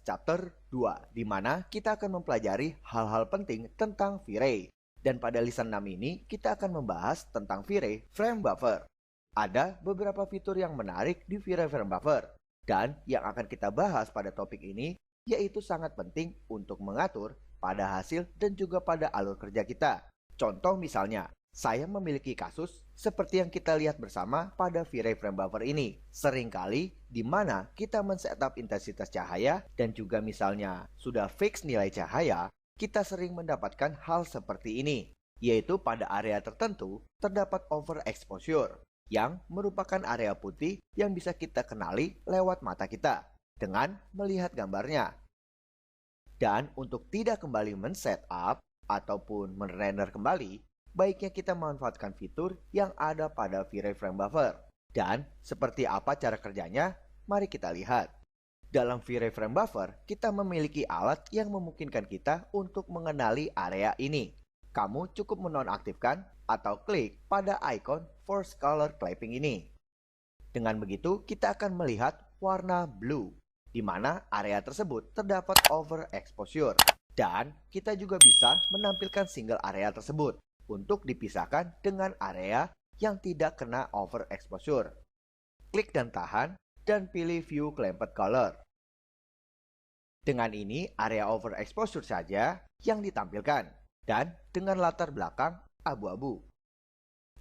Chapter 2, di mana kita akan mempelajari hal-hal penting tentang V-Ray. Dan pada lesson 6 ini, kita akan membahas tentang V-Ray Frame Buffer. Ada beberapa fitur yang menarik di V-Ray Frame Buffer. Dan yang akan kita bahas pada topik ini, yaitu sangat penting untuk mengatur pada hasil dan juga pada alur kerja kita. Contoh misalnya, saya memiliki kasus seperti yang kita lihat bersama pada V-Ray Frame Buffer ini. Seringkali di mana kita men-setup intensitas cahaya dan juga misalnya sudah fix nilai cahaya, kita sering mendapatkan hal seperti ini, yaitu pada area tertentu terdapat overexposure, yang merupakan area putih yang bisa kita kenali lewat mata kita dengan melihat gambarnya. Dan untuk tidak kembali men-setup ataupun men-render kembali, baiknya kita memanfaatkan fitur yang ada pada V-Ray Frame Buffer. Dan seperti apa cara kerjanya? Mari kita lihat. Dalam V-Ray Frame Buffer, kita memiliki alat yang memungkinkan kita untuk mengenali area ini. Kamu cukup menonaktifkan atau klik pada icon Force Color Clipping ini. Dengan begitu, kita akan melihat warna blue, di mana area tersebut terdapat overexposure. Dan kita juga bisa menampilkan single area tersebut untuk dipisahkan dengan area yang tidak kena overexposure. Klik dan tahan, dan pilih View Clamped Color. Dengan ini, area overexposure saja yang ditampilkan, dan dengan latar belakang abu-abu.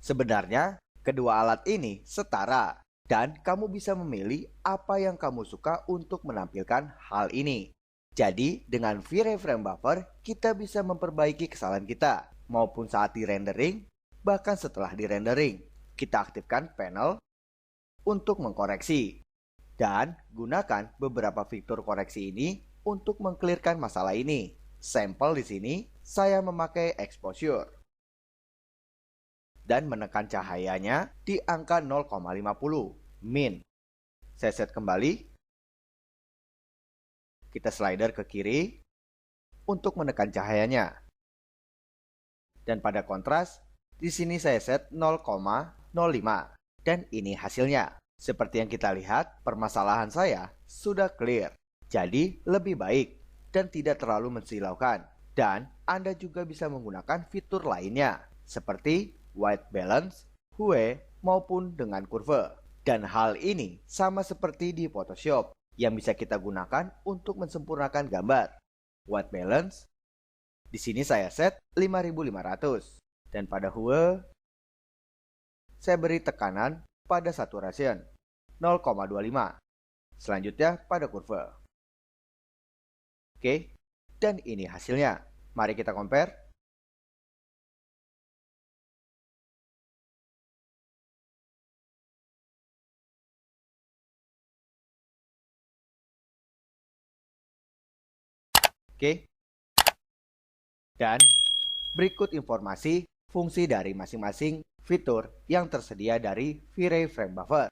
Sebenarnya, kedua alat ini setara, dan kamu bisa memilih apa yang kamu suka untuk menampilkan hal ini. Jadi, dengan V-Ray Frame Buffer, kita bisa memperbaiki kesalahan kita, maupun saat di rendering, bahkan setelah di rendering. Kita aktifkan panel untuk mengkoreksi, dan gunakan beberapa fitur koreksi ini untuk mengclearkan masalah ini. Sampel di sini, saya memakai exposure dan menekan cahayanya di angka 0,50 min. Saya set kembali. Kita slider ke kiri untuk menekan cahayanya. Dan pada kontras, di sini saya set 0,05 dan ini hasilnya. Seperti yang kita lihat, permasalahan saya sudah clear. Jadi lebih baik dan tidak terlalu mensilaukan. Dan Anda juga bisa menggunakan fitur lainnya seperti white balance, hue, maupun dengan kurve. Dan hal ini sama seperti di Photoshop yang bisa kita gunakan untuk mensempurnakan gambar. White balance, di sini saya set 5500. Dan pada hue, saya beri tekanan pada saturation 0,25. Selanjutnya pada kurve. Oke, dan ini hasilnya. Mari kita compare. Oke. Dan berikut informasi fungsi dari masing-masing fitur yang tersedia dari V-Ray Frame Buffer.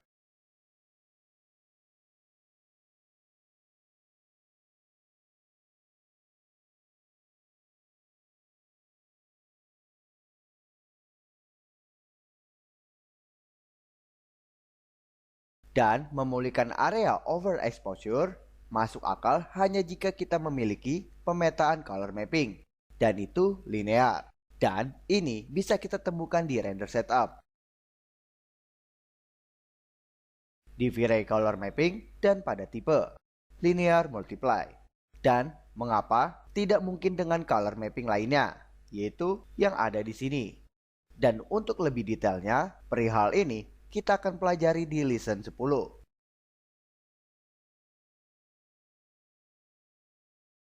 Dan memulihkan area overexposure masuk akal hanya jika kita memiliki pemetaan color mapping, dan itu linear. Dan ini bisa kita temukan di render setup, di V-Ray color mapping, dan pada tipe linear multiply. Dan mengapa tidak mungkin dengan color mapping lainnya, yaitu yang ada di sini. Dan untuk lebih detailnya perihal ini, kita akan pelajari di lesson 10.